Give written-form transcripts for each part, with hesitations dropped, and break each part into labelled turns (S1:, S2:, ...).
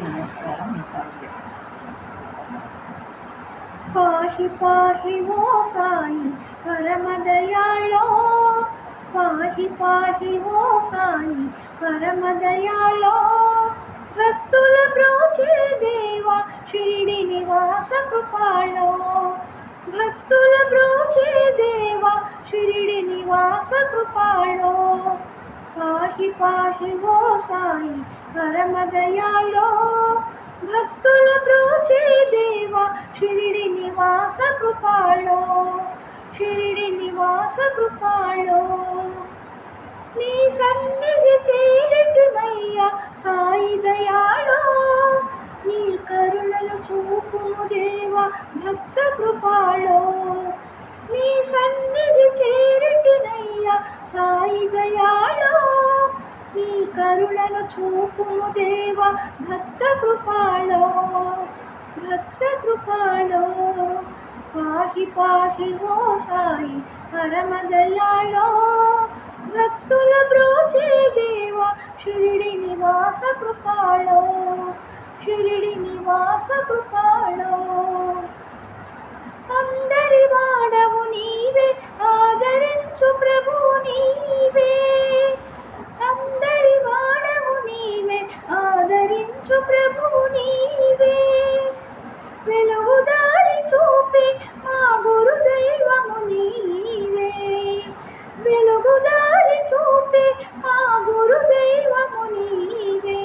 S1: నమస్కారం. మీ కావ్య.
S2: పాహి పాహి ఓ సాయి పరమదయాళో, పాహి పాహి ఓ సాయి పరమదయాళో, భక్తుల బ్రోచే దేవా షిరిడి నివాస కృపాళో, భక్తుల బ్రోచే దేవా షిరిడి నివాస కృపాళో, పాహి పాహి ఓ సాయి పరమదయాళో, భక్తుల బ్రోచే దేవా షిరిడి నివాస కృపాళో, షిరిడి నివాస కృపాళో. నీ సన్నిధి చేరితిమయ్యా సాయి దయాళో, నీ కరుణను చూపుము దేవా భక్త కృపాళో, నీ సన్నిధి చేరితినయ్యా సాయి దయాళో, నీ కరుణను చూపుము దేవా భక్త కృపాళో, భక్త కృపాళో. పాహి పాహి ఓ సాయి పరమదయాళో, భక్తుల బ్రోచే దేవా షిరిడి నివాస కృపాళో, షిరిడి నివాస కృపాళో. అందరి వాడవు నీవే, ఆదరించు ప్రభువు నీవే, అందరి వాడవు నీవే, ఆదరించు ప్రభువు నీవే, వెలుగుదారి చూపే మా గురు దైవము నీవే, వెలుగుదారి చూపే మా గురు దైవము నీవే,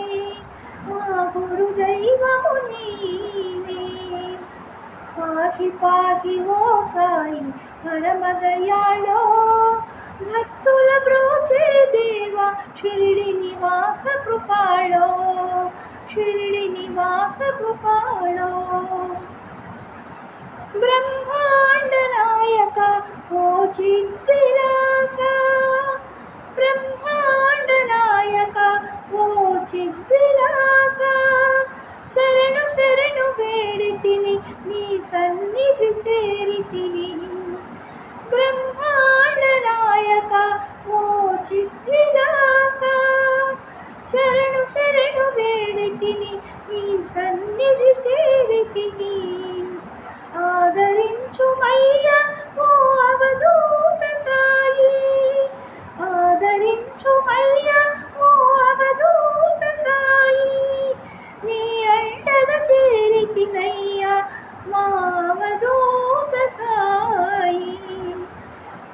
S2: మా గురు దైవము నీవే. పాహి పాహి ఓ సాయి పరమదయాళో, భక్తుల బ్రోచే దేవా షిరిడి నివాస కృపాళో, షిరిడి నివాస కృపాళో. బ్రహ్మాండ నాయక ఓ చిద్విలాస, బ్రహ్మాండ నాయక ఓ చిద్విలాస, శరణు శరణు వేడితిని నీ సన్నిధి చేరితిని, బ్రహ్మాండ నాయక ఓ చిద్విలాస, శరణు శరణు వేడితిని నీ సన్నిధి చేరితిని, ఆదరించుమయ్యా ఓ అవధూత సాయి, ఆదరించుమయ్యా ఓ అవధూత సాయి, నీ అండగా చేరితినయ్యా మా అవధూత సాయి,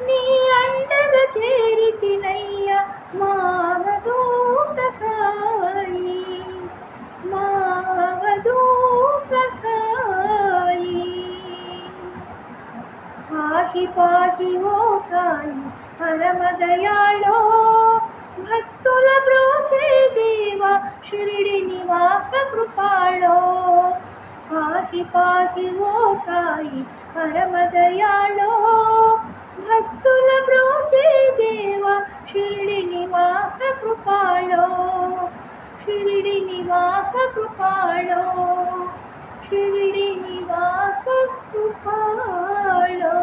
S2: నీ అండగా చేరితినయ్యా మా అవధూత సాయి, మా అవధూత సాయి. పాహి పాహి ఓ సాయి పరమదయాళో, భక్తుల బ్రోచే దేవా షిరిడి నివాస కృపాళో, పాహి పాహి ఓ సాయి పరమదయాళో, భక్తుల బ్రోచే దేవా షిరిడి నివాస కృపాళో, షిరిడి నివాస కృపాళో, షిరిడి నివాస కృపాళో.